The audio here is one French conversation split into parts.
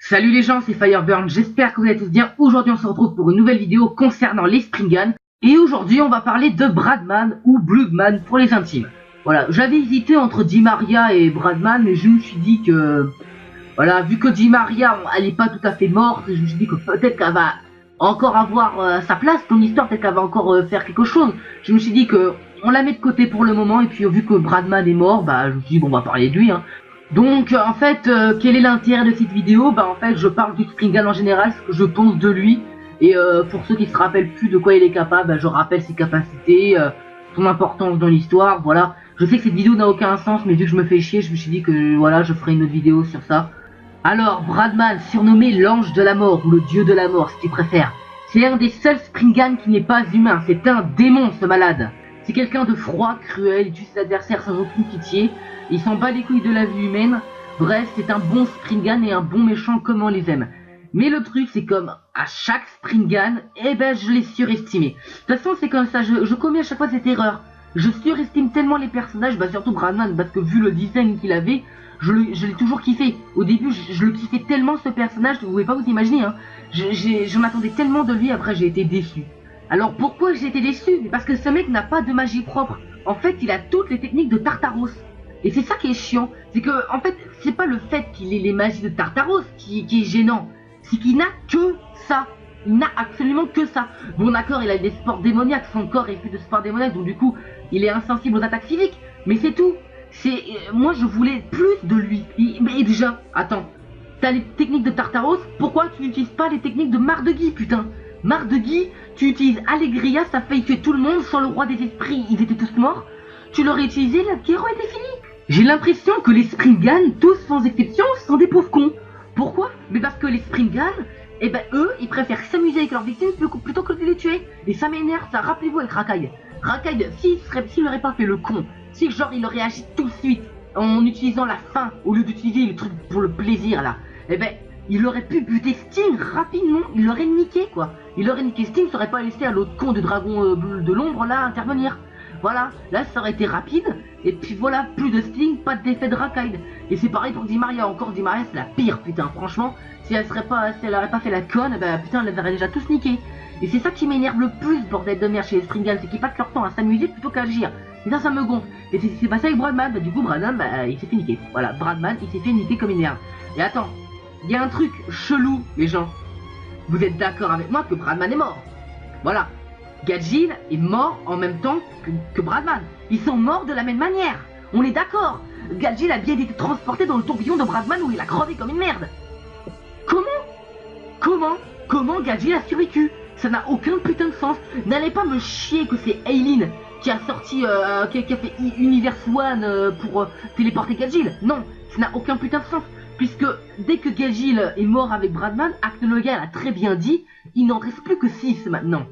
Salut les gens, c'est Fireburn, j'espère que vous allez tous bien. Aujourd'hui on se retrouve pour une nouvelle vidéo concernant les Springans. Et aujourd'hui on va parler de Bradman ou Blugman pour les intimes. Voilà, j'avais hésité entre Di Maria et Bradman, mais je me suis dit que... Voilà, vu que Di Maria, elle est pas tout à fait morte, je me suis dit que peut-être qu'elle va encore avoir sa place dans l'histoire, peut-être qu'elle va encore faire quelque chose. Je me suis dit que on la met de côté pour le moment, et puis vu que Bradman est mort, bah je me suis dit bon, on va parler de lui, hein. Donc en fait, quel est l'intérêt de cette vidéo? Bah en fait, je parle du Springan en général, ce que je pense de lui. Et pour ceux qui se rappellent plus de quoi il est capable, bah, je rappelle ses capacités, son importance dans l'histoire, voilà. Je sais que cette vidéo n'a aucun sens, mais vu que je me fais chier, je me suis dit que voilà, je ferai une autre vidéo sur ça. Alors, Bradman, surnommé l'ange de la mort, ou le dieu de la mort, si tu préfères. C'est un des seuls Springans qui n'est pas humain, c'est un démon ce malade. C'est quelqu'un de froid, cruel, il tue ses adversaires sans aucune pitié. Il s'en bat les couilles de la vie humaine. Bref, c'est un bon Springan et un bon méchant comme on les aime. Mais le truc, c'est comme à chaque Springan, eh ben je l'ai surestimé. De toute façon, c'est comme ça, je commets à chaque fois cette erreur. Je surestime tellement les personnages, bah surtout Bradman, parce que vu le design qu'il avait, je l'ai toujours kiffé. Au début, je le kiffais tellement ce personnage, vous pouvez pas vous imaginer, hein. Je m'attendais tellement de lui, après j'ai été déçu. Alors pourquoi j'ai été déçu? Parce que ce mec n'a pas de magie propre. En fait, il a toutes les techniques de Tartaros. Et c'est ça qui est chiant, c'est que en fait, c'est pas le fait qu'il ait les magies de Tartaros qui est gênant, c'est qu'il n'a que ça. Il n'a absolument que ça. Bon d'accord, il a des sports démoniaques, son corps est fait de sports démoniaques, donc du coup, il est insensible aux attaques physiques, mais c'est tout. Moi je voulais plus de lui. Mais déjà, attends, t'as les techniques de Tartaros, pourquoi tu n'utilises pas les techniques de Mardegui, putain? Mardegui, tu utilises Allegria, ça fait tuer tout le monde, sans le roi des esprits, ils étaient tous morts. Tu l'aurais utilisé, la guerre était finie. J'ai l'impression que les Springans, tous sans exception, sont des pauvres cons. Pourquoi? Mais parce que les Springans, eh ben eux, ils préfèrent s'amuser avec leurs victimes plutôt que de les tuer. Et ça m'énerve, ça. Rappelez-vous avec Rakai. Rakai, s'il n'aurait pas fait le con, si genre il aurait agi tout de suite en utilisant la faim au lieu d'utiliser le truc pour le plaisir là, eh ben il aurait pu buter Sting rapidement, il l'aurait niqué quoi. Il aurait niqué Sting, ça aurait pas laissé à l'autre con de dragon de l'ombre là intervenir. Voilà, là ça aurait été rapide, et puis voilà, plus de Sting, pas d'effet de Rakai. Et c'est pareil pour Di Maria, encore Di Maria c'est la pire putain, franchement, si elle aurait pas fait la conne, bah putain elle les aurait déjà tous niqués. Et c'est ça qui m'énerve le plus, bordel de merde chez les Springans, c'est qu'ils passent leur temps à s'amuser plutôt qu'à agir. Et ça me gonfle. Et c'est passé avec Bradman, bah du coup Bradman, bah il s'est fait niquer. Voilà, Bradman, il s'est fait niquer comme une merde. Et attends, il y a un truc chelou, les gens. Vous êtes d'accord avec moi que Bradman est mort? Voilà. Gadjil est mort en même temps que Bradman. Ils sont morts de la même manière. On est d'accord. Gadjil a bien été transporté dans le tourbillon de Bradman où il a crevé comme une merde. Comment Gadjil a survécu? Ça n'a aucun putain de sens. N'allez pas me chier que c'est Aileen qui a sorti, qui a fait Universe One pour téléporter Gadjil. Non, ça n'a aucun putain de sens. Puisque dès que Gadjil est mort avec Bradman, Acte Logan a très bien dit, il n'en reste plus que 6 maintenant.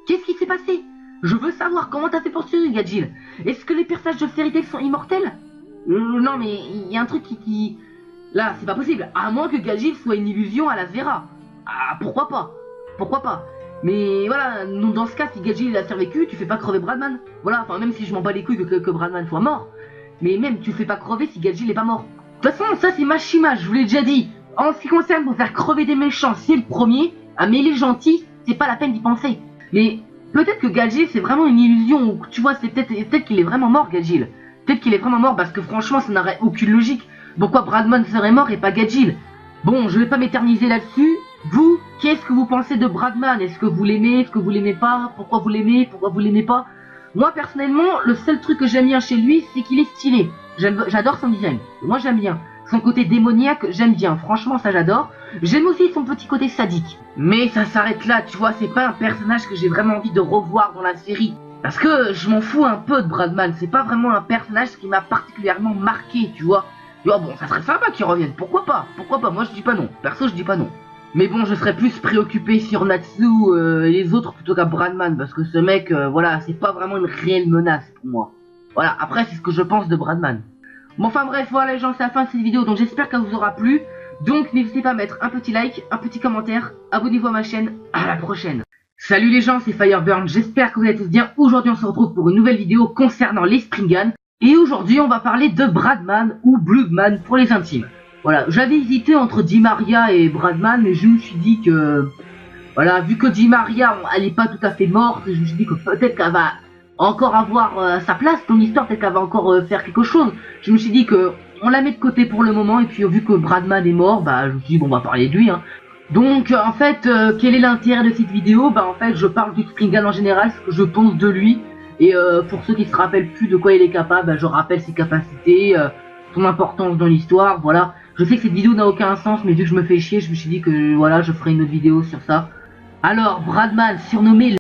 Qu'est-ce qui s'est passé? Je veux savoir comment t'as fait pour survivre, Gadjil. Est-ce que les personnages de Fairy Tail sont immortels? Non mais il y a un truc qui... Là, c'est pas possible. À moins que Gadjil soit une illusion à la Vera. Ah, pourquoi pas? Pourquoi pas? Mais voilà, dans ce cas, si Gadjil a survécu, tu fais pas crever Bradman. Voilà, enfin même si je m'en bats les couilles que Bradman soit mort. Mais même, tu fais pas crever si Gadjil est pas mort. De toute façon, ça c'est Mashima, je vous l'ai déjà dit. En ce qui concerne pour faire crever des méchants, c'est le premier. Ah mais les gentils, c'est pas la peine d'y penser. Mais peut-être que Gadjil c'est vraiment une illusion, tu vois, c'est peut-être qu'il est vraiment mort Gadjil. Peut-être qu'il est vraiment mort parce que franchement ça n'aurait aucune logique. Pourquoi Bradman serait mort et pas Gadjil? Bon, je vais pas m'éterniser là-dessus. Vous, qu'est-ce que vous pensez de Bradman? Est-ce que vous l'aimez? Est-ce que vous l'aimez pas? Pourquoi vous l'aimez? Pourquoi vous l'aimez pas? Moi personnellement, le seul truc que j'aime bien chez lui, c'est qu'il est stylé. J'adore son design. Moi j'aime bien. Son côté démoniaque, j'aime bien. Franchement, ça j'adore. J'aime aussi son petit côté sadique. Mais ça s'arrête là, tu vois, c'est pas un personnage que j'ai vraiment envie de revoir dans la série. Parce que je m'en fous un peu de Bradman. C'est pas vraiment un personnage qui m'a particulièrement marqué, tu vois. Tu vois, bon, ça serait sympa qu'il revienne. Pourquoi pas? Pourquoi pas? Moi je dis pas non. Perso, je dis pas non. Mais bon, je serais plus préoccupé sur Natsu et les autres plutôt qu'à Bradman. Parce que ce mec, voilà, c'est pas vraiment une réelle menace pour moi. Voilà, après c'est ce que je pense de Bradman. Bon, enfin bref, voilà les gens, c'est la fin de cette vidéo, donc j'espère qu'elle vous aura plu. Donc n'hésitez pas à mettre un petit like, un petit commentaire, abonnez-vous à ma chaîne, à la prochaine. Salut les gens, c'est Fireburn, j'espère que vous allez tous bien. Aujourd'hui on se retrouve pour une nouvelle vidéo concernant les Springans. Et aujourd'hui on va parler de Bradman ou Blugman pour les intimes. Voilà, j'avais hésité entre Di Maria et Bradman, mais je me suis dit que, voilà, vu que Di Maria, elle est pas tout à fait morte, je me suis dit que peut-être qu'elle va encore avoir sa place dans l'histoire, peut-être qu'elle va encore faire quelque chose. Je me suis dit que on la met de côté pour le moment, et puis vu que Bradman est mort, bah je me suis dit bon, on va parler de lui, hein. Donc en fait, quel est l'intérêt de cette vidéo? Bah en fait, je parle du Spriggan en général, ce que je pense de lui, et pour ceux qui se rappellent plus de quoi il est capable, bah, je rappelle ses capacités, son importance dans l'histoire, voilà. Je sais que cette vidéo n'a aucun sens, mais vu que je me fais chier, je me suis dit que voilà, je ferai une autre vidéo sur ça. Alors, Bradman, surnommé